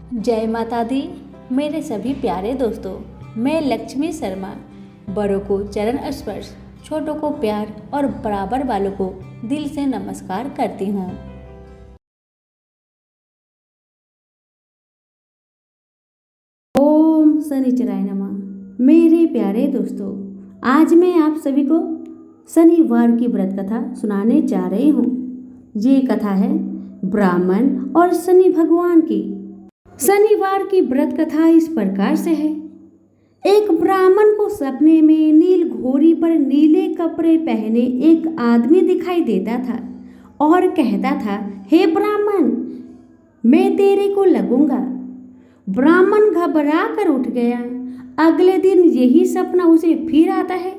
जय माता दी। मेरे सभी प्यारे दोस्तों, मैं लक्ष्मी शर्मा बड़ों को चरण स्पर्श, छोटों को प्यार और बराबर वालों को दिल से नमस्कार करती हूँ। ओम शनिचराय नमः। मेरे प्यारे दोस्तों, आज मैं आप सभी को शनिवार की व्रत कथा सुनाने जा रही हूँ। ये कथा है ब्राह्मण और शनि भगवान की। शनिवार की व्रत कथा इस प्रकार से है। एक ब्राह्मण को सपने में नील घोड़ी पर नीले कपड़े पहने एक आदमी दिखाई देता था और कहता था, हे ब्राह्मण, मैं तेरे को लगूंगा। ब्राह्मण घबरा कर उठ गया। अगले दिन यही सपना उसे फिर आता है।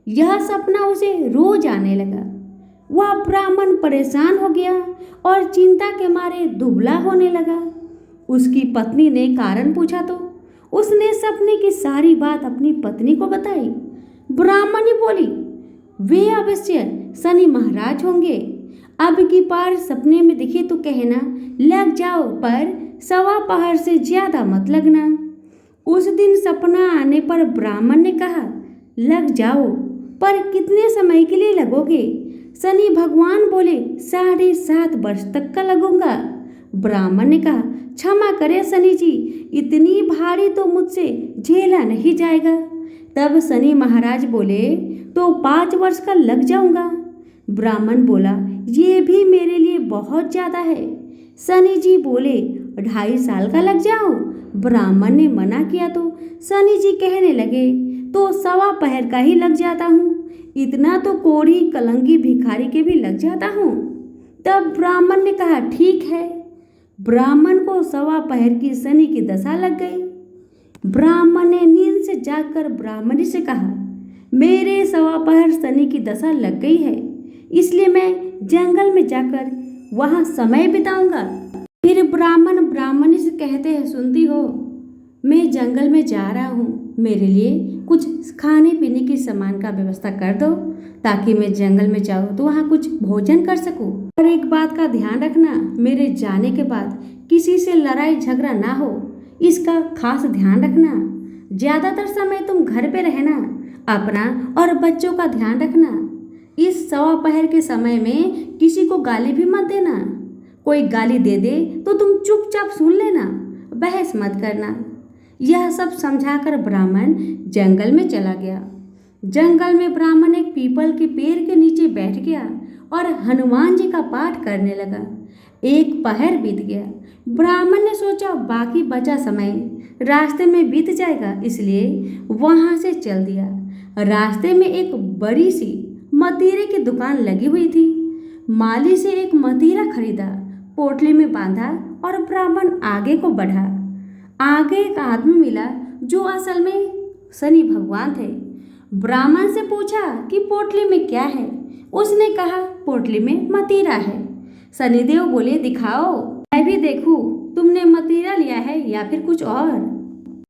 यह सपना उसे रोज आने लगा। वह ब्राह्मण परेशान हो गया और चिंता के मारे दुबला होने लगा। उसकी पत्नी ने कारण पूछा तो उसने सपने की सारी बात अपनी पत्नी को बताई। ब्राह्मणी बोली, वे अवश्य शनि महाराज होंगे। अब की बार सपने में दिखे तो कहना, लग जाओ, पर सवा पहर से ज्यादा मत लगना। उस दिन सपना आने पर ब्राह्मण ने कहा, लग जाओ, पर कितने समय के लिए लगोगे? शनि भगवान बोले, 7.5 वर्ष तक का लगूंगा। ब्राह्मण ने कहा, क्षमा करें शनि जी, इतनी भारी तो मुझसे झेला नहीं जाएगा। तब शनि महाराज बोले, तो 5 वर्ष का लग जाऊंगा। ब्राह्मण बोला, ये भी मेरे लिए बहुत ज्यादा है। शनि जी बोले, 2.5 साल का लग जाओ। ब्राह्मण ने मना किया तो शनि जी कहने लगे, तो सवा पहर का ही लग जाता हूँ। इतना तो कोढ़ी कलंगी भिखारी के भी लग जाता हूँ। तब ब्राह्मण ने कहा, ठीक है। ब्राह्मण को सवा पहर की शनि की दशा लग गई। ब्राह्मण ने नींद से जागकर ब्राह्मणी से कहा, मेरे सवा पहर शनि की दशा लग गई है, इसलिए मैं जंगल में जाकर वहां समय बिताऊंगा। फिर ब्राह्मण ब्राह्मणी से कहते हैं, सुनती हो, मैं जंगल में जा रहा हूँ, मेरे लिए कुछ खाने पीने की सामान का व्यवस्था कर दो, ताकि मैं जंगल में जाऊँ तो वहाँ कुछ भोजन कर सकूँ। और एक बात का ध्यान रखना, मेरे जाने के बाद किसी से लड़ाई झगड़ा ना हो, इसका खास ध्यान रखना। ज्यादातर समय तुम घर पे रहना, अपना और बच्चों का ध्यान रखना। इस सवा पहर के समय में किसी को गाली भी मत देना। कोई गाली दे दे तो तुम चुपचाप सुन लेना, बहस मत करना। यह सब समझाकर ब्राह्मण जंगल में चला गया। जंगल में ब्राह्मण एक पीपल के पेड़ के नीचे बैठ गया और हनुमान जी का पाठ करने लगा। एक पहर बीत गया। ब्राह्मण ने सोचा, बाकी बचा समय रास्ते में बीत जाएगा, इसलिए वहां से चल दिया। रास्ते में एक बड़ी सी मतीरे की दुकान लगी हुई थी। माली से एक मतीरा खरीदा, पोटली में बांधा और ब्राह्मण आगे को बढ़ा। आगे एक आदमी मिला जो असल में शनि भगवान थे। ब्राह्मण से पूछा कि पोटली में क्या है? उसने कहा, पोटली में मतीरा है। शनिदेव बोले, दिखाओ, मैं भी देखूं, तुमने मतीरा लिया है या फिर कुछ और।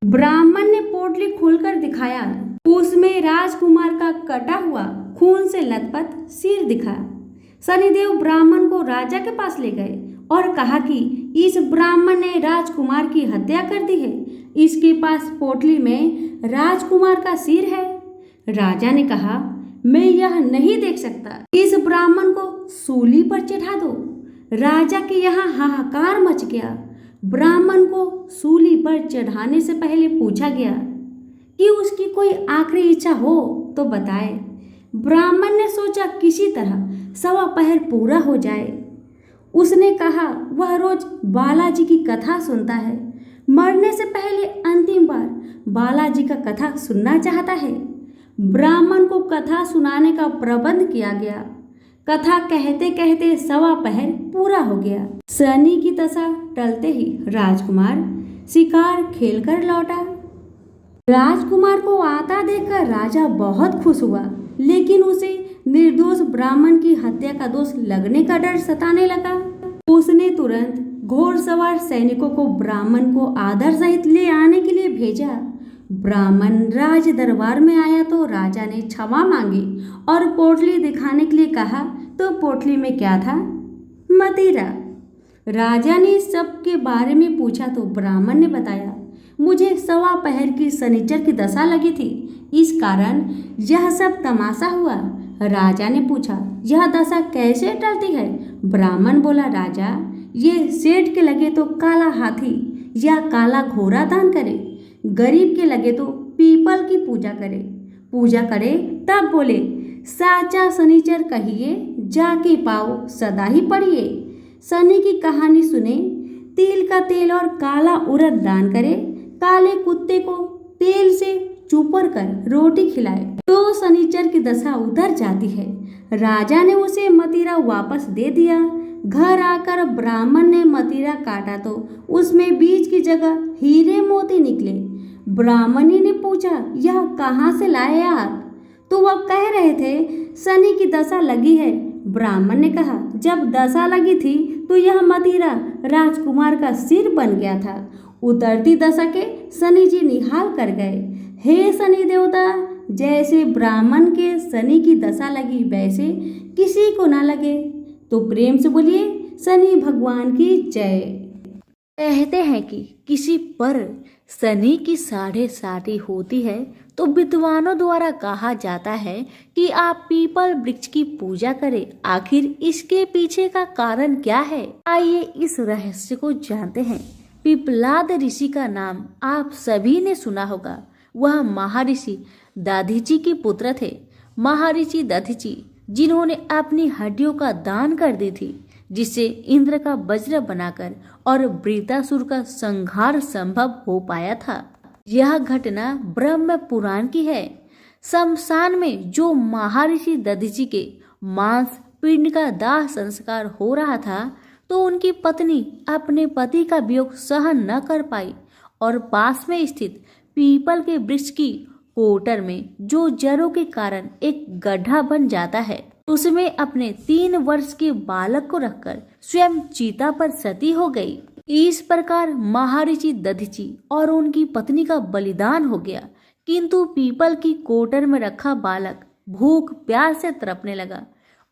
ब्राह्मण ने पोटली खोलकर दिखाया। उसमें राजकुमार का कटा हुआ खून से लथपथ सिर दिखा। शनिदेव ब्राह्मण को राजा के पास ले गए और कहा कि इस ब्राह्मण ने राजकुमार की हत्या कर दी है। इसके पास पोटली में राजकुमार का सिर है। राजा ने कहा, मैं यह नहीं देख सकता, इस ब्राह्मण को सूली पर चढ़ा दो। राजा के यहाँ हाहाकार मच गया। ब्राह्मण को सूली पर चढ़ाने से पहले पूछा गया कि उसकी कोई आखिरी इच्छा हो तो बताए। ब्राह्मण ने सोचा, किसी तरह सवा पहर पूरा हो जाए। उसने कहा, वह रोज बालाजी की कथा सुनता है, मरने से पहले अंतिम बार बालाजी का कथा सुनना चाहता है। ब्राह्मण को कथा सुनाने का प्रबंध किया गया। कथा कहते कहते सवा पहर पूरा हो गया। शनि की दशा टलते ही राजकुमार शिकार खेलकर लौटा। राजकुमार को आता देखकर राजा बहुत खुश हुआ, लेकिन उसे निर्दोष ब्राह्मण की हत्या का दोष लगने का डर सताने लगा। उसने तुरंत घोड़सवार सैनिकों को ब्राह्मण को आदर सहित ले आने के लिए भेजा। ब्राह्मण राज दरबार में आया तो राजा ने क्षमा मांगी और पोटली दिखाने के लिए कहा। तो पोटली में क्या था? मदिरा। राजा ने सब के बारे में पूछा तो ब्राह्मण ने बताया, मुझे 1.15 की शनिचर की दशा लगी थी, इस कारण यह सब तमाशा हुआ। राजा ने पूछा, यह दशा कैसे टलती है? ब्राह्मण बोला, राजा, ये सेठ के लगे तो काला हाथी या काला घोड़ा दान करे, गरीब के लगे तो पीपल की पूजा करे तब बोले, साचा शनिचर कहिए, जाके पाओ सदा ही पढ़िए। शनि की कहानी सुने, तिल का तेल और काला उड़द दान करे, काले कुत्ते को तेल से चूपर कर रोटी खिलाए तो शनिचर की दशा उधर जाती है। राजा ने उसे मदिरा वापस दे दिया। घर आकर ब्राह्मण ने मदिरा काटा तो उसमें बीज की जगह हीरे मोती निकले। ब्राह्मणी ने पूछा, यह कहाँ से लाए आप? तो वह कह रहे थे, शनि की दशा लगी है। ब्राह्मण ने कहा, जब दशा लगी थी तो यह मदिरा राजकुमार का सिर बन गया था। उतरती दशा के शनि जी निहाल कर गए। हे शनि देवता, जैसे ब्राह्मण के शनि की दशा लगी वैसे किसी को ना लगे। तो प्रेम से बोलिए, शनि भगवान की जय। कहते हैं कि किसी पर शनि की 6.5 होती है तो विद्वानों द्वारा कहा जाता है कि आप पीपल वृक्ष की पूजा करें। आखिर इसके पीछे का कारण क्या है? आइए इस रहस्य को जानते हैं। पिप्पलाद ऋषि का नाम आप सभी ने सुना होगा। वह महर्षि दधीचि के पुत्र थे। महर्षि दधीचि जिन्होंने अपनी हड्डियों का दान कर दी थी, जिससे इंद्र का वज्र बनाकर और वृतासुर का संहार संभव हो पाया था। यह घटना ब्रह्म पुराण की है। शमशान में जो महर्षि दधीचि के मांस पिंड का दाह संस्कार हो रहा था तो उनकी पत्नी अपने पति का वियोग सहन न कर पाई और पास में स्थित पीपल के वृक्ष की कोटर में जो जड़ों के कारण एक गड्ढा बन जाता है, उसमें अपने 3 वर्ष के बालक को रखकर स्वयं चीता पर सती हो गई। इस प्रकार महर्षि दधीचि और उनकी पत्नी का बलिदान हो गया। किंतु पीपल की कोटर में रखा बालक भूख प्यास से तड़पने लगा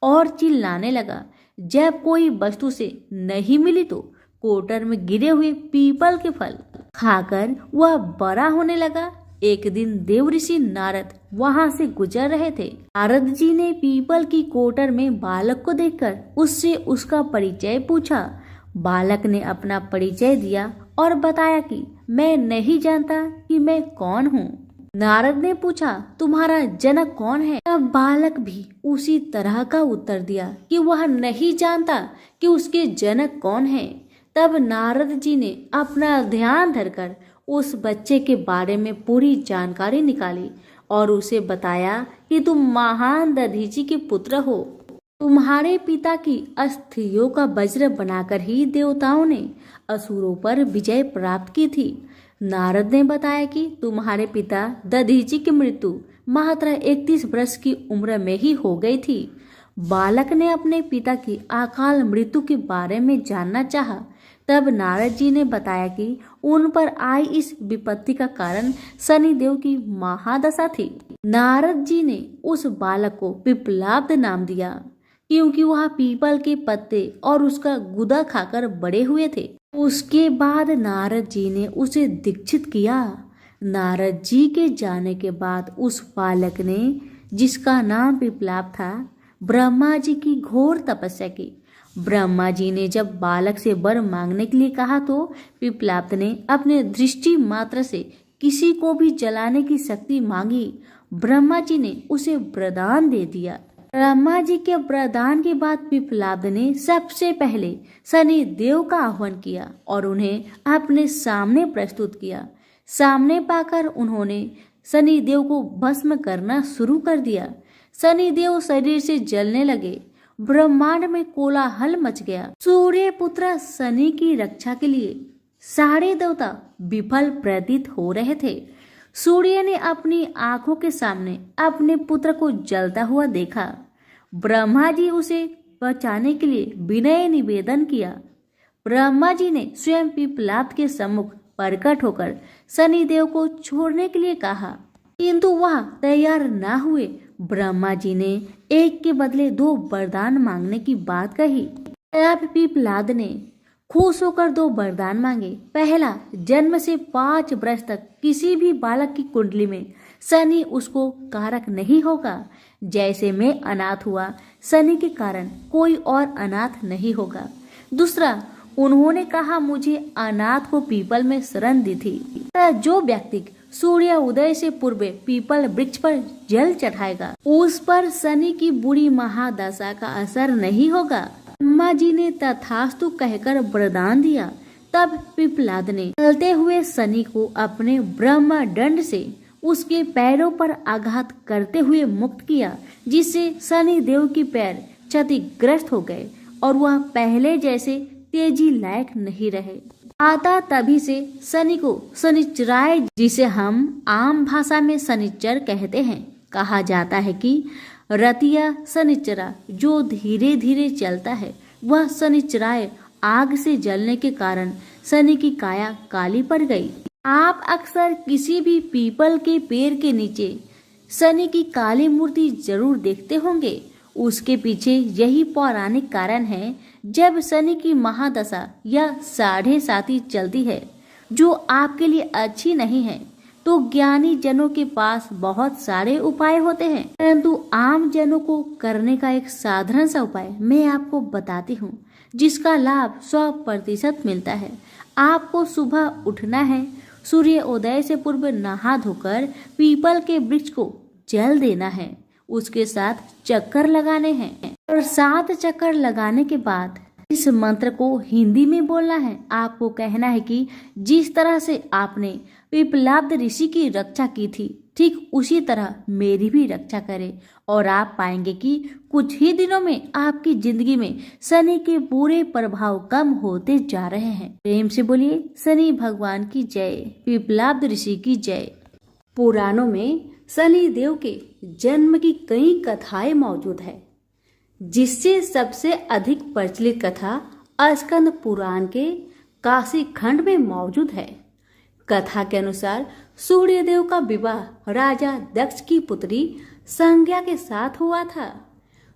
और चिल्लाने लगा। जब कोई वस्तु से नहीं मिली तो कोटर में गिरे हुए पीपल के फल खाकर वह बड़ा होने लगा। एक दिन देवऋषि नारद वहां से गुजर रहे थे। नारद जी ने पीपल की कोटर में बालक को देखकर उससे उसका परिचय पूछा। बालक ने अपना परिचय दिया और बताया कि मैं नहीं जानता कि मैं कौन हूँ। नारद ने पूछा, तुम्हारा जनक कौन है? तब बालक भी उसी तरह का उत्तर दिया कि वह नहीं जानता कि उसके जनक कौन है। तब नारद जी ने अपना ध्यान धरकर उस बच्चे के बारे में पूरी जानकारी निकाली और उसे बताया कि तुम महान दधीचि के पुत्र हो। तुम्हारे पिता की अस्थियों का वज्र बनाकर ही देवताओं ने असुरों पर विजय प्राप्त की थी। नारद ने बताया कि तुम्हारे पिता दधीचि की मृत्यु मात्र 31 वर्ष की उम्र में ही हो गई थी। बालक ने अपने पिता की अकाल मृत्यु के बारे में जानना चाहा। तब नारद जी ने बताया कि उन पर आई इस विपत्ति का कारण शनिदेव की महादशा थी। नारद जी ने उस बालक को पिप्पलाद नाम दिया क्योंकि वह पीपल के पत्ते और उसका गुदा खाकर बड़े हुए थे। उसके बाद नारद जी ने उसे दीक्षित किया। नारद जी के जाने के बाद उस बालक ने, जिसका नाम पिप्पलाद था, ब्रह्मा जी की घोर तपस्या की। ब्रह्मा जी ने जब बालक से वर मांगने के लिए कहा तो पिप्पलाद ने अपने दृष्टि मात्र से किसी को भी जलाने की शक्ति मांगी। ब्रह्मा जी ने उसे वरदान दे दिया। ब्रह्मा जी के वरदान के बाद पिप्पलाद ने सबसे पहले शनि देव का आह्वान किया और उन्हें अपने सामने प्रस्तुत किया। सामने पाकर उन्होंने शनि देव को भस्म करना शुरू कर दिया। शनि देव शरीर से जलने लगे। ब्रह्मांड में कोलाहल मच गया। सूर्य पुत्र शनि की रक्षा के लिए सारे देवता विफल प्रतीत हो रहे थे। सूर्य ने अपनी आंखों के सामने अपने पुत्र को जलता हुआ देखा। ब्रह्मा जी उसे बचाने के लिए विनय निवेदन किया। ब्रह्मा जी ने स्वयं पिप्पलाद के सम्मुख प्रकट होकर शनिदेव को छोड़ने के लिए कहा, किंतु वह तैयार न हुए। ब्रह्मा जी ने एक के बदले 2 वरदान मांगने की बात कही। तब पिप्पलाद ने खुश होकर 2 वरदान मांगे। पहला, जन्म से 5 वर्ष तक किसी भी बालक की कुंडली में शनि उसको कारक नहीं होगा। जैसे मैं अनाथ हुआ, शनि के कारण कोई और अनाथ नहीं होगा। दूसरा, उन्होंने कहा मुझे अनाथ को पीपल में शरण दी थी। जो व्यक्ति सूर्य उदय से पूर्व पीपल वृक्ष पर जल चढ़ाएगा उस पर शनि की बुरी महादशा का असर नहीं होगा। ब्रह्मा जी ने तथास्तु कहकर वरदान दिया। तब पिप्पलाद ने चलते हुए शनि को अपने ब्रह्म दंड से उसके पैरों पर आघात करते हुए मुक्त किया, जिससे शनि देव की पैर क्षतिग्रस्त हो गए और वह पहले जैसे तेजी लायक नहीं रहे। आता तभी से शनि को शनिचराय, जिसे हम आम भाषा में शनिचर कहते हैं, कहा जाता है कि रतिया शनिचरा जो धीरे धीरे चलता है वह शनिचराय आग से जलने के कारण शनि की काया काली पड़ गई। आप अक्सर किसी भी पीपल के पेड़ के नीचे शनि की काली मूर्ति जरूर देखते होंगे। उसके पीछे यही पौराणिक कारण है। जब शनि की महादशा या 7.5 चलती है जो आपके लिए अच्छी नहीं है, तो ज्ञानी जनों के पास बहुत सारे उपाय होते हैं, परंतु आम जनों को करने का एक साधारण सा उपाय मैं आपको बताती हूँ, जिसका लाभ 100% मिलता है। आपको सुबह उठना है, सूर्य उदय से पूर्व नहा धोकर पीपल के वृक्ष को जल देना है, उसके 7 चक्कर लगाने हैं और 7 चक्कर लगाने के बाद इस मंत्र को हिंदी में बोलना है। आपको कहना है कि जिस तरह से आपने पिप्पलाद ऋषि की रक्षा की थी, ठीक उसी तरह मेरी भी रक्षा करें, और आप पाएंगे कि कुछ ही दिनों में आपकी जिंदगी में शनि के बुरे प्रभाव कम होते जा रहे हैं। प्रेम से बोलिए शनि भगवान की जय, पिप्पलाद ऋषि की जय। पुराणों में शनि देव के जन्म की कई कथाएं मौजूद है, जिससे सबसे अधिक प्रचलित कथा स्कंद पुराण के काशी खंड में मौजूद है। कथा के अनुसार सूर्यदेव का विवाह राजा दक्ष की पुत्री संज्ञा के साथ हुआ था।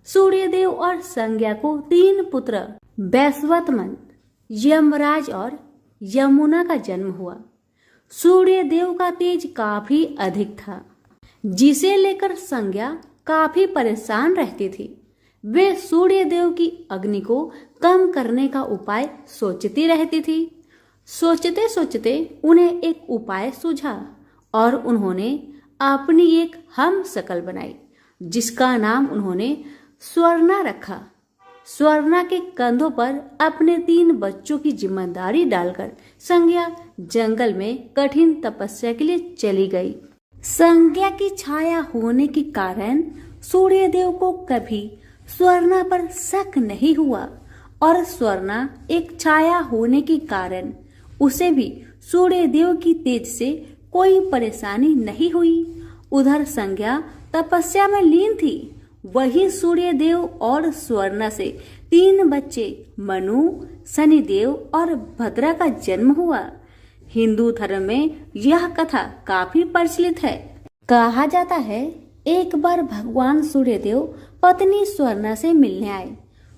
सूर्यदेव और संज्ञा को 3 पुत्र वैश्वतमन, यमराज और यमुना का जन्म हुआ। सूर्यदेव का तेज काफी अधिक था, जिसे लेकर संज्ञा काफी परेशान रहती थी। वे सूर्यदेव की अग्नि को कम करने का उपाय सोचती रहती थी। सोचते सोचते उन्हें एक उपाय सूझा और उन्होंने अपनी एक हम शकल बनाई, जिसका नाम उन्होंने स्वर्णा रखा। स्वर्णा के कंधों पर अपने 3 बच्चों की जिम्मेदारी डालकर संज्ञा जंगल में कठिन तपस्या के लिए चली गई। संज्ञा की छाया होने के कारण सूर्यदेव को कभी स्वर्णा पर शक नहीं हुआ और स्वर्णा एक छाया होने के कारण उसे भी सूर्यदेव की तेज से कोई परेशानी नहीं हुई। उधर संज्ञा तपस्या में लीन थी, वही सूर्यदेव और स्वर्णा से 3 बच्चे मनु, शनिदेव और भद्रा का जन्म हुआ। हिंदू धर्म में यह कथा काफी प्रचलित है। कहा जाता है एक बार भगवान सूर्यदेव पत्नी स्वर्णा से मिलने आए।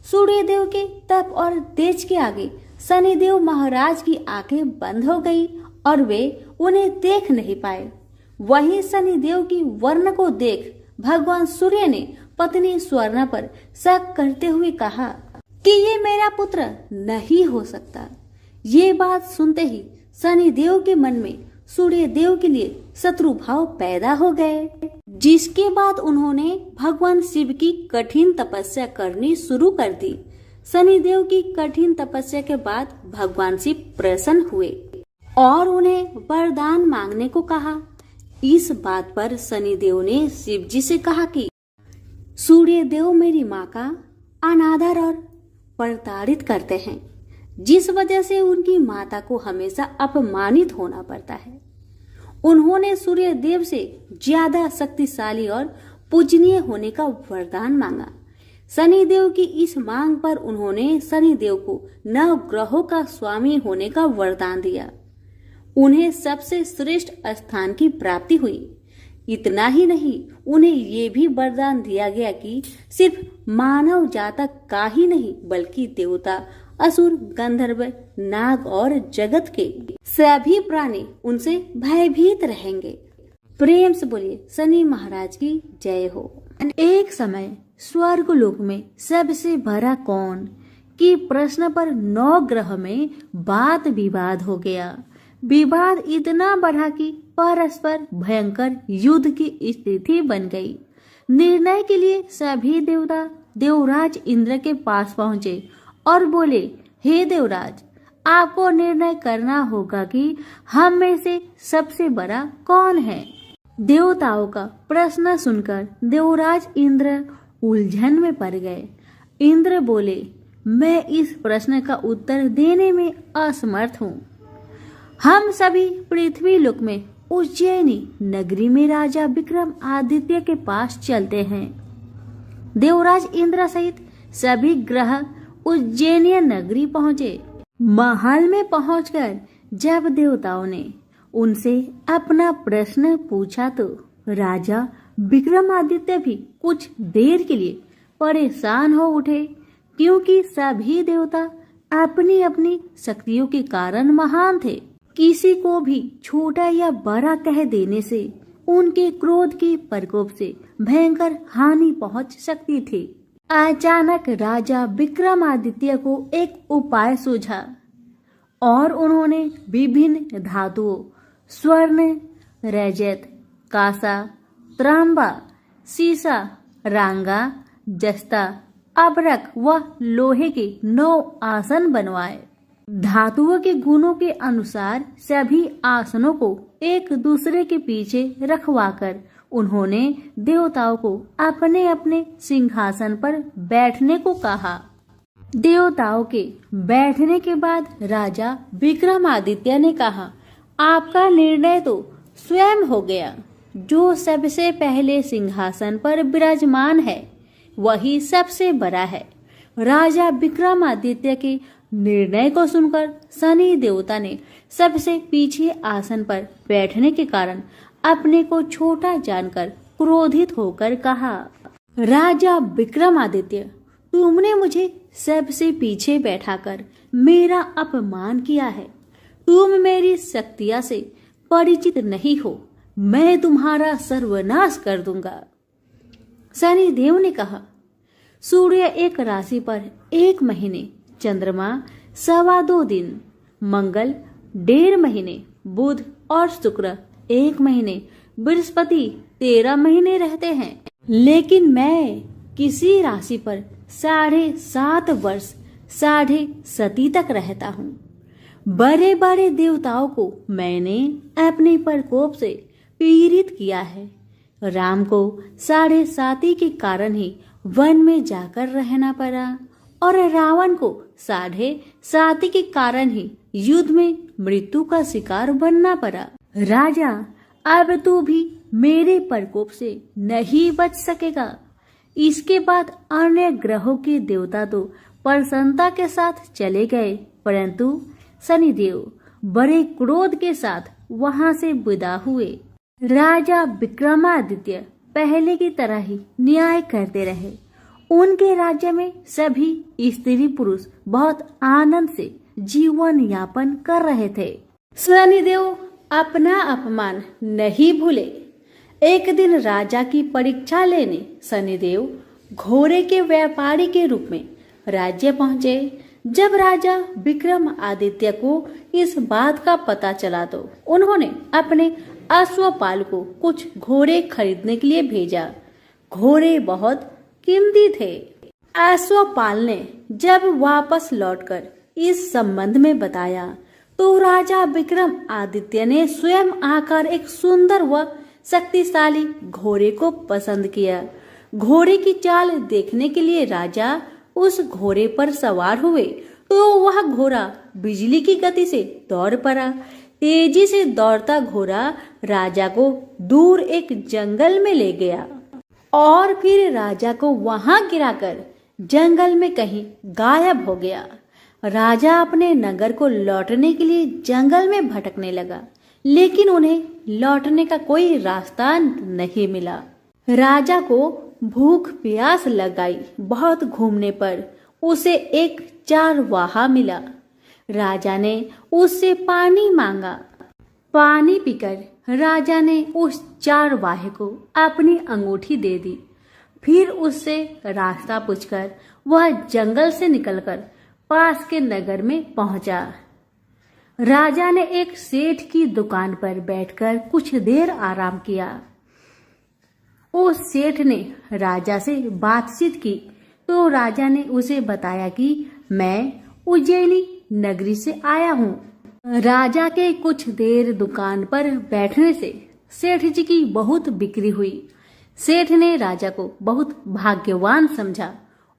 सूर्यदेव के तप और तेज के आगे शनिदेव महाराज की आंखें बंद हो गई और वे उन्हें देख नहीं पाए। वहीं शनिदेव की वर्ण को देख भगवान सूर्य ने पत्नी स्वर्णा पर शक करते हुए कहा कि ये मेरा पुत्र नहीं हो सकता। ये बात सुनते ही शनिदेव के मन में सूर्यदेव के लिए शत्रु भाव पैदा हो गए, जिसके बाद उन्होंने भगवान शिव की कठिन तपस्या करनी शुरू कर दी। शनिदेव की कठिन तपस्या के बाद भगवान शिव प्रसन्न हुए और उन्हें वरदान मांगने को कहा। इस बात पर शनिदेव ने शिव जी से कहा कि सूर्यदेव मेरी माँ का अनादर और प्रताड़ित करते हैं, जिस वजह से उनकी माता को हमेशा अपमानित होना पड़ता है। उन्होंने सूर्यदेव से ज्यादा शक्तिशाली और पूजनीय होने का वरदान मांगा। शनिदेव की इस मांग पर उन्होंने शनिदेव को 9 ग्रहों का स्वामी होने का वरदान दिया। उन्हें सबसे श्रेष्ठ स्थान की प्राप्ति हुई। इतना ही नहीं, उन्हें ये भी वरदान दिया गया कि सिर्फ मानव जातक का ही नहीं बल्कि देवता, असुर, गंधर्व, नाग और जगत के सभी प्राणी उनसे भयभीत रहेंगे। प्रेम से बोलिए शनि महाराज की जय हो। एक समय स्वर्गलोक में सबसे बड़ा कौन कि प्रश्न पर 9 ग्रह में वाद विवाद हो गया। विवाद इतना बढ़ा कि परस्पर भयंकर युद्ध की स्थिति बन गई। निर्णय के लिए सभी देवता देवराज इंद्र के पास पहुंचे और बोले, हे देवराज, आपको निर्णय करना होगा कि हम में से सबसे बड़ा कौन है। देवताओं का प्रश्न सुनकर देवराज इंद्र उलझन में पड़ गए। इंद्र बोले, मैं इस प्रश्न का उत्तर देने में असमर्थ हूँ। हम सभी पृथ्वी लोक में उज्जैनी नगरी में राजा विक्रम आदित्य के पास चलते हैं। देवराज इंद्र सहित सभी ग्रह उज्जैनी नगरी पहुंचे। महल में पहुंचकर जब देवताओं ने उनसे अपना प्रश्न पूछा तो राजा विक्रमादित्य भी कुछ देर के लिए परेशान हो उठे, क्योंकि सभी देवता अपनी अपनी शक्तियों के कारण महान थे। किसी को भी छोटा या बड़ा कह देने से उनके क्रोध के प्रकोप से भयंकर हानि पहुंच सकती थी। अचानक राजा विक्रमादित्य को एक उपाय सूझा और उन्होंने विभिन्न धातुओं स्वर्ण, रजत, कांसा, तांबा, सीसा, रांगा, जस्ता, अबरक व लोहे के 9 आसन बनवाए। धातुओं के गुणों के अनुसार सभी आसनों को एक दूसरे के पीछे रखवाकर उन्होंने देवताओं को अपने अपने सिंहासन पर बैठने को कहा। देवताओं के बैठने के बाद राजा विक्रमादित्य ने कहा, आपका निर्णय तो स्वयं हो गया। जो सबसे पहले सिंहासन पर विराजमान है वही सबसे बड़ा है। राजा विक्रमादित्य के निर्णय को सुनकर शनि देवता ने सबसे पीछे आसन पर बैठने के कारण अपने को छोटा जानकर क्रोधित होकर कहा, राजा विक्रमादित्य, तुमने मुझे सबसे पीछे बैठाकर मेरा अपमान किया है। तुम मेरी शक्तियां से परिचित नहीं हो। मैं तुम्हारा सर्वनाश कर दूंगा। शनि देव ने कहा, सूर्य एक राशि पर 1 महीने, चंद्रमा 2.25 दिन, मंगल 1.5 महीने, बुध और शुक्र 1 महीने, बृहस्पति 13 महीने रहते हैं। लेकिन मैं किसी राशि पर 7.5 वर्ष 7.5 तक रहता हूँ। बड़े बड़े देवताओं को मैंने अपने प्रकोप से पीड़ित किया है। राम को 7.5 के कारण ही वन में जाकर रहना पड़ा और रावण को 7.5 के कारण ही युद्ध में मृत्यु का शिकार बनना पड़ा। राजा, अब तू भी मेरे प्रकोप से नहीं बच सकेगा। इसके बाद अन्य ग्रहों के देवता तो प्रसन्नता के साथ चले गए, परंतु शनिदेव बड़े क्रोध के साथ वहां से विदा हुए। राजा विक्रमादित्य पहले की तरह ही न्याय करते रहे। उनके राज्य में सभी स्त्री पुरुष बहुत आनंद से जीवन यापन कर रहे थे। शनिदेव अपना अपमान नहीं भूले। एक दिन राजा की परीक्षा लेने शनिदेव घोड़े के व्यापारी के रूप में राज्य पहुंचे। जब राजा विक्रमादित्य को इस बात का पता चला तो उन्होंने अपने अश्वपाल को कुछ घोड़े खरीदने के लिए भेजा। घोड़े बहुत कीमती थे। अश्वपाल ने जब वापस लौटकर इस संबंध में बताया तो राजा विक्रमादित्य ने स्वयं आकर एक सुंदर व शक्तिशाली घोड़े को पसंद किया। घोड़े की चाल देखने के लिए राजा उस घोड़े पर सवार हुए तो वह घोड़ा बिजली की गति से दौड़ पड़ा। तेजी से दौड़ता घोड़ा राजा को दूर एक जंगल में ले गया और फिर राजा को वहां गिराकर जंगल में कहीं गायब हो गया। राजा अपने नगर को लौटने के लिए जंगल में भटकने लगा, लेकिन उन्हें लौटने का कोई रास्ता नहीं मिला। राजा को भूख प्यास लगाई। बहुत घूमने पर उसे एक चारवाहा मिला। राजा ने उससे पानी मांगा। पानी पीकर राजा ने उस चारवाहे को अपनी अंगूठी दे दी। फिर उससे रास्ता पूछकर वह जंगल से निकलकर पास के नगर में पहुंचा। राजा ने एक सेठ की दुकान पर बैठकर कुछ देर आराम किया। उस सेठ ने राजा से बातचीत की तो राजा ने उसे बताया कि मैं उज्जैनी नगरी से आया हूँ। राजा के कुछ देर दुकान पर बैठने से सेठ जी की बहुत बिक्री हुई। सेठ ने राजा को बहुत भाग्यवान समझा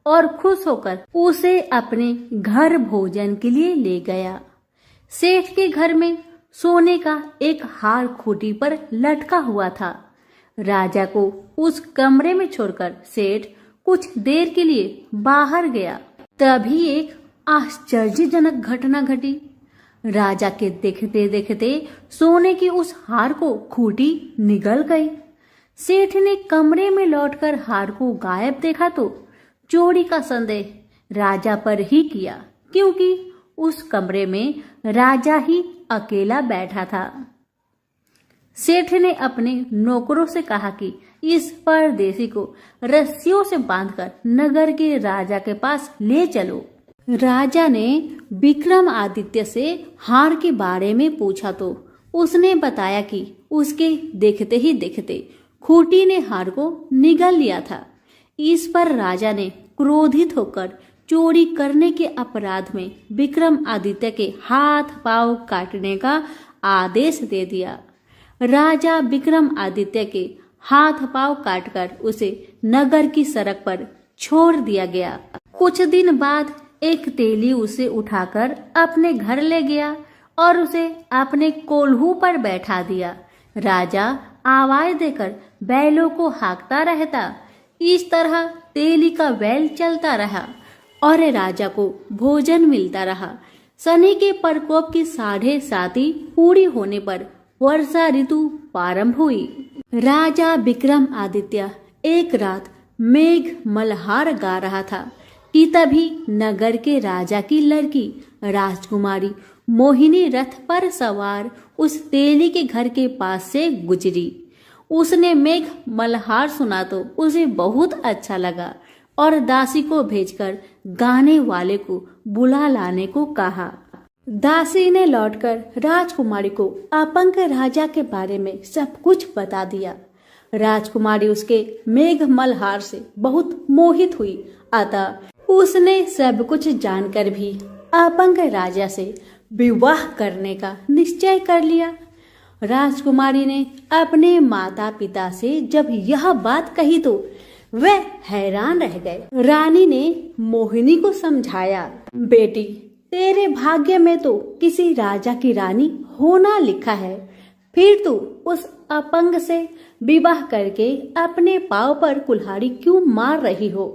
और खुश होकर उसे अपने घर भोजन के लिए ले गया। सेठ के घर में सोने का एक हार खूंटी पर लटका हुआ था। राजा को उस कमरे में छोड़कर सेठ कुछ देर के लिए बाहर गया। तभी एक आश्चर्यजनक घटना घटी। राजा के देखते देखते सोने की उस हार को खूंटी निगल गई। सेठ ने कमरे में लौटकर हार को गायब देखा तो चोरी का संदेह राजा पर ही किया, क्योंकि उस कमरे में राजा ही अकेला बैठा था। सेठ ने अपने नौकरों से कहा कि इस परदेसी को रस्सियों से बांधकर नगर के राजा के पास ले चलो। राजा ने विक्रमादित्य से हार के बारे में पूछा तो उसने बताया कि उसके देखते ही देखते खूंटी ने हार को निगल लिया था। इस पर राजा ने क्रोधित होकर चोरी करने के अपराध में विक्रमादित्य के हाथ पांव काटने का आदेश दे दिया। राजा विक्रमादित्य के हाथ पांव काटकर उसे नगर की सड़क पर छोड़ दिया गया। कुछ दिन बाद एक तेली उसे उठाकर अपने घर ले गया और उसे अपने कोल्हू पर बैठा दिया। राजा आवाज देकर बैलों को हाँकता रहता। इस तरह तेली का बैल चलता रहा और राजा को भोजन मिलता रहा। शनि के प्रकोप की 7.5 पूरी होने पर वर्षा ऋतु प्रारंभ हुई। राजा विक्रमादित्य एक रात मेघ मल्हार गा रहा था कि तभी नगर के राजा की लड़की राजकुमारी मोहिनी रथ पर सवार उस तेली के घर के पास से गुजरी। उसने मेघ मल्हार सुना तो उसे बहुत अच्छा लगा और दासी को भेजकर गाने वाले को बुला लाने को कहा। दासी ने लौटकर राजकुमारी को अपंग राजा के बारे में सब कुछ बता दिया। राजकुमारी उसके मेघ मल्हार से बहुत मोहित हुई, अतः उसने सब कुछ जानकर भी अपंग राजा से विवाह करने का निश्चय कर लिया। राजकुमारी ने अपने माता पिता से जब यह बात कही तो वे हैरान रह गए। रानी ने मोहिनी को समझाया, बेटी तेरे भाग्य में तो किसी राजा की रानी होना लिखा है, फिर तू उस अपंग से विवाह करके अपने पांव पर कुल्हाड़ी क्यों मार रही हो।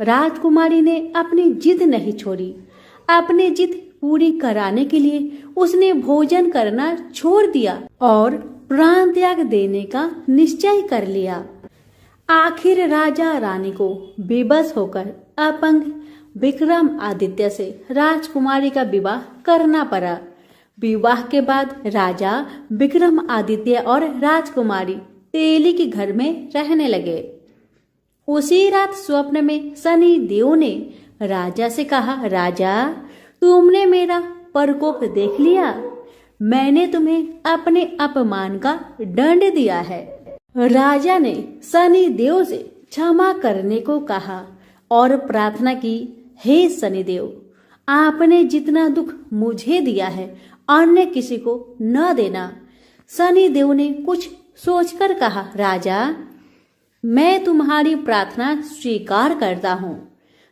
राजकुमारी ने अपनी जिद नहीं छोड़ी। अपनी जिद पूरी कराने के लिए उसने भोजन करना छोड़ दिया और प्राण त्याग देने का निश्चय कर लिया। आखिर राजा रानी को बेबस होकर अपंग विक्रमादित्य से राजकुमारी का विवाह करना पड़ा। विवाह के बाद राजा विक्रमादित्य और राजकुमारी तेली के घर में रहने लगे। उसी रात स्वप्न में शनि देव ने राजा से कहा, राजा तुमने मेरा प्रकोप देख लिया। मैंने तुम्हें अपने अपमान का दंड दिया है। राजा ने शनि देव से क्षमा करने को कहा और प्रार्थना की, हे शनिदेव, आपने जितना दुख मुझे दिया है अन्य किसी को न देना। शनिदेव ने कुछ सोचकर कहा, राजा मैं तुम्हारी प्रार्थना स्वीकार करता हूँ।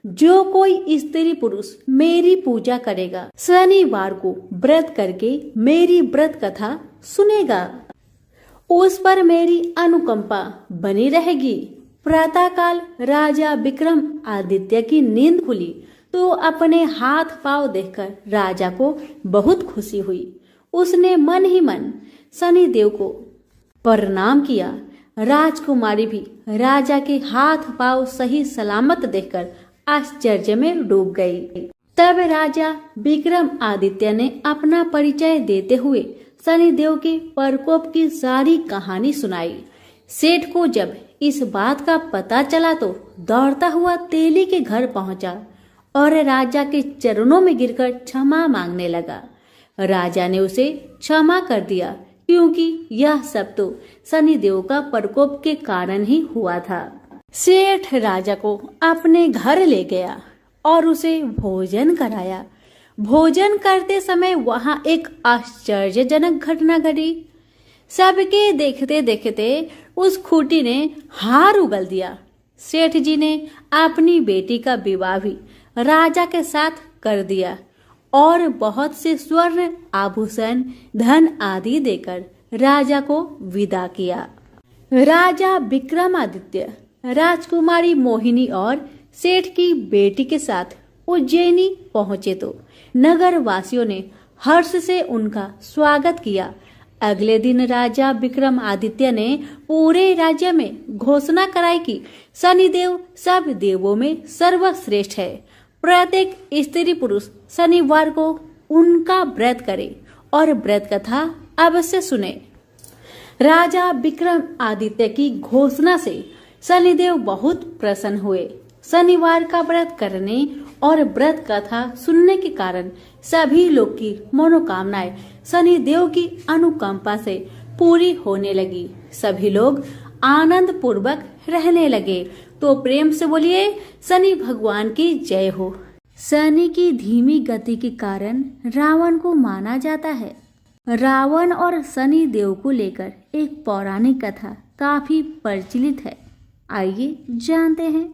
जो कोई स्त्री पुरुष मेरी पूजा करेगा, शनिवार को व्रत करके मेरी व्रत कथा सुनेगा, उस पर मेरी अनुकंपा बनी रहेगी। प्रातःकाल राजा विक्रमादित्य की नींद खुली तो अपने हाथ पांव देखकर राजा को बहुत खुशी हुई। उसने मन ही मन शनिदेव को प्रणाम किया। राजकुमारी भी राजा के हाथ पांव सही सलामत देखकर आश्चर्य में डूब गई। तब राजा विक्रमादित्य ने अपना परिचय देते हुए शनिदेव के प्रकोप की सारी कहानी सुनाई। सेठ को जब इस बात का पता चला तो दौड़ता हुआ तेली के घर पहुंचा और राजा के चरणों में गिरकर क्षमा मांगने लगा। राजा ने उसे क्षमा कर दिया, क्योंकि यह सब तो शनिदेव का प्रकोप के कारण ही हुआ था। सेठ राजा को अपने घर ले गया और उसे भोजन कराया। भोजन करते समय वहां एक आश्चर्यजनक घटना घटी। सबके देखते देखते उस खूंटी ने हार उगल दिया। सेठ जी ने अपनी बेटी का विवाह भी राजा के साथ कर दिया और बहुत से स्वर्ण आभूषण, धन आदि देकर राजा को विदा किया। राजा विक्रमादित्य राजकुमारी मोहिनी और सेठ की बेटी के साथ उज्जैनी पहुंचे तो नगर वासियों ने हर्ष से उनका स्वागत किया। अगले दिन राजा विक्रमादित्य ने पूरे राज्य में घोषणा कराई कि शनिदेव सब देवों में सर्वश्रेष्ठ है। प्रत्येक स्त्री पुरुष शनिवार को उनका व्रत करे और व्रत कथा अवश्य सुने। राजा विक्रमादित्य की घोषणा से शनिदेव बहुत प्रसन्न हुए। शनिवार का व्रत करने और व्रत कथा सुनने के कारण सभी लोग की मनोकामनाएं शनिदेव की अनुकंपा से पूरी होने लगी। सभी लोग आनंद पूर्वक रहने लगे। तो प्रेम से बोलिए शनि भगवान की जय हो। शनि की धीमी गति के कारण रावण को माना जाता है। रावण और शनि देव को लेकर एक पौराणिक कथा काफी प्रचलित है। आइए जानते हैं।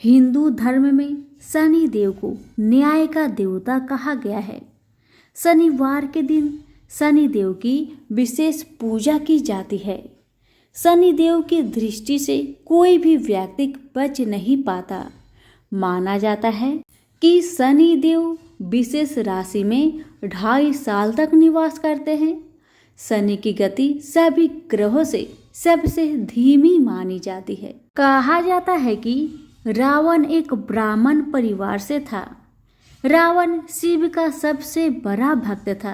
हिंदू धर्म में शनि देव को न्याय का देवता कहा गया है। शनिवार के दिन शनि देव की विशेष पूजा की जाती है। शनि देव की दृष्टि से कोई भी व्यक्ति बच नहीं पाता। माना जाता है कि शनि देव विशेष राशि में 2.5 साल तक निवास करते हैं। शनि की गति सभी ग्रहों से सबसे धीमी मानी जाती है। कहा जाता है कि रावण एक ब्राह्मण परिवार से था। रावण शिव का सबसे बड़ा भक्त था।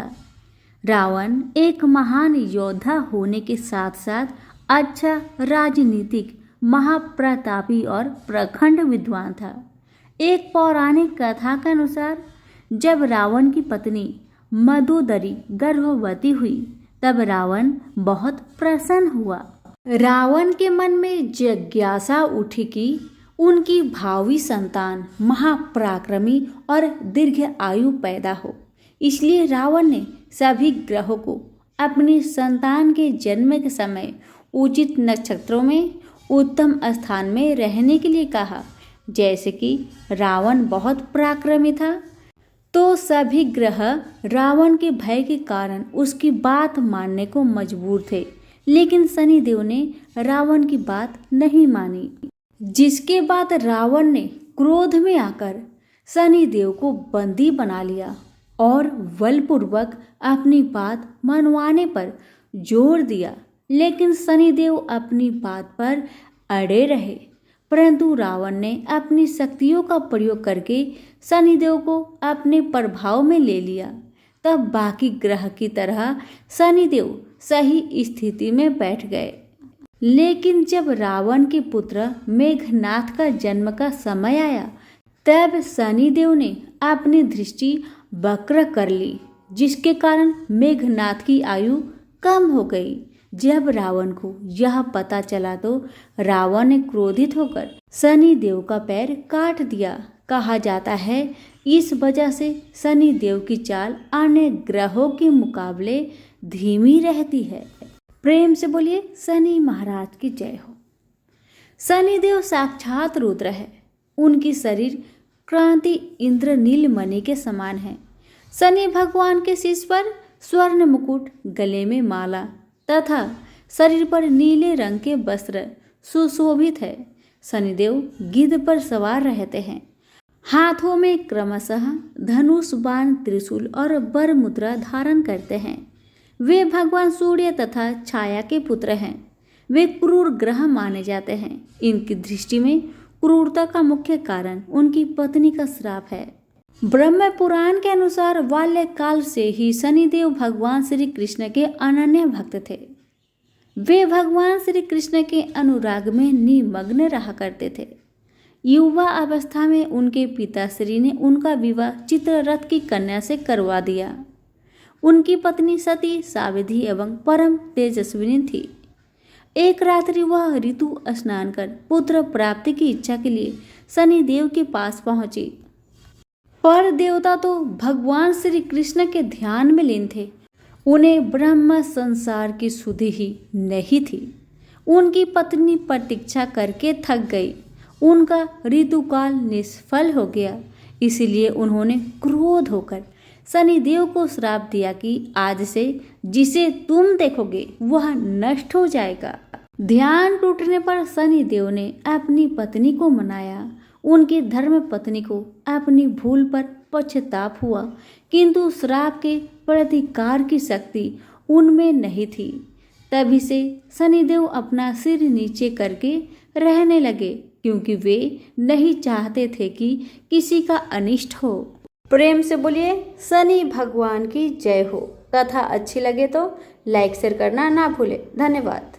रावण एक महान योद्धा होने के साथ साथ अच्छा राजनीतिक, महाप्रतापी और प्रखंड विद्वान था। एक पौराणिक कथा के अनुसार जब रावण की पत्नी मदोदरी गर्भवती हुई तब रावण बहुत प्रसन्न हुआ। रावण के मन में जिज्ञासा उठी कि उनकी भावी संतान महापराक्रमी और दीर्घ आयु पैदा हो। इसलिए रावण ने सभी ग्रहों को अपनी संतान के जन्म के समय उचित नक्षत्रों में उत्तम स्थान में रहने के लिए कहा। जैसे कि रावण बहुत पराक्रमी था तो सभी ग्रह रावण के भय के कारण उसकी बात मानने को मजबूर थे। लेकिन शनिदेव ने रावण की बात नहीं मानी, जिसके बाद रावण ने क्रोध में आकर शनिदेव को बंदी बना लिया और बलपूर्वक अपनी बात मनवाने पर जोर दिया। लेकिन शनिदेव अपनी बात पर अड़े रहे, परंतु रावण ने अपनी शक्तियों का प्रयोग करके शनिदेव को अपने प्रभाव में ले लिया। तब बाकी ग्रह की तरह शनिदेव सही स्थिति में बैठ गए। लेकिन जब रावण के पुत्र मेघनाथ का जन्म का समय आया तब शनिदेव ने अपनी दृष्टि वक्र कर ली, जिसके कारण मेघनाथ की आयु कम हो गई। जब रावण को यह पता चला तो रावण ने क्रोधित होकर शनिदेव का पैर काट दिया। कहा जाता है इस वजह से शनिदेव की चाल अन्य ग्रहों के मुकाबले धीमी रहती है। प्रेम से बोलिए शनि महाराज की जय हो। शनिदेव साक्षात रुद्र है। उनकी शरीर क्रांति इंद्र नीलमणि के समान है। शनि भगवान के शीश पर स्वर्ण मुकुट, गले में माला तथा शरीर पर नीले रंग के वस्त्र सुशोभित है। शनिदेव गिद्ध पर सवार रहते हैं। हाथों में क्रमशः धनुष, बाण, त्रिशूल और वर मुद्रा धारण करते हैं। वे भगवान सूर्य तथा छाया के पुत्र हैं। वे क्रूर ग्रह माने जाते हैं। इनकी दृष्टि में क्रूरता का मुख्य कारण उनकी पत्नी का श्राप है। ब्रह्म पुराण के अनुसार बाल्यकाल से ही शनिदेव भगवान श्री कृष्ण के अनन्य भक्त थे। वे भगवान श्री कृष्ण के अनुराग में निमग्न रहा करते थे। युवा अवस्था में उनके पिताश्री ने उनका विवाह चित्ररथ की कन्या से करवा दिया। उनकी पत्नी सती सावित्री एवं परम तेजस्विनी थी। एक रात्रि वह ऋतु स्नान कर पुत्र प्राप्ति की इच्छा के लिए शनिदेव के पास पहुंची, पर देवता तो भगवान श्री कृष्ण के ध्यान में लीन थे। उन्हें ब्रह्म संसार की सुधि ही नहीं थी। उनकी पत्नी प्रतीक्षा करके थक गई। उनका ऋतुकाल निष्फल हो गया। इसलिए उन्होंने क्रोध होकर शनिदेव को श्राप दिया कि आज से जिसे तुम देखोगे वह नष्ट हो जाएगा। ध्यान टूटने पर शनिदेव ने अपनी पत्नी को मनाया। उनकी धर्म पत्नी को अपनी भूल पर पश्चाताप हुआ, किंतु श्राप के प्रतिकार की शक्ति उनमें नहीं थी। तभी से शनिदेव अपना सिर नीचे करके रहने लगे, क्योंकि वे नहीं चाहते थे कि किसी का अनिष्ट हो। प्रेम से बोलिए शनि भगवान की जय हो। कथा अच्छी लगे तो लाइक शेयर करना ना भूले। धन्यवाद।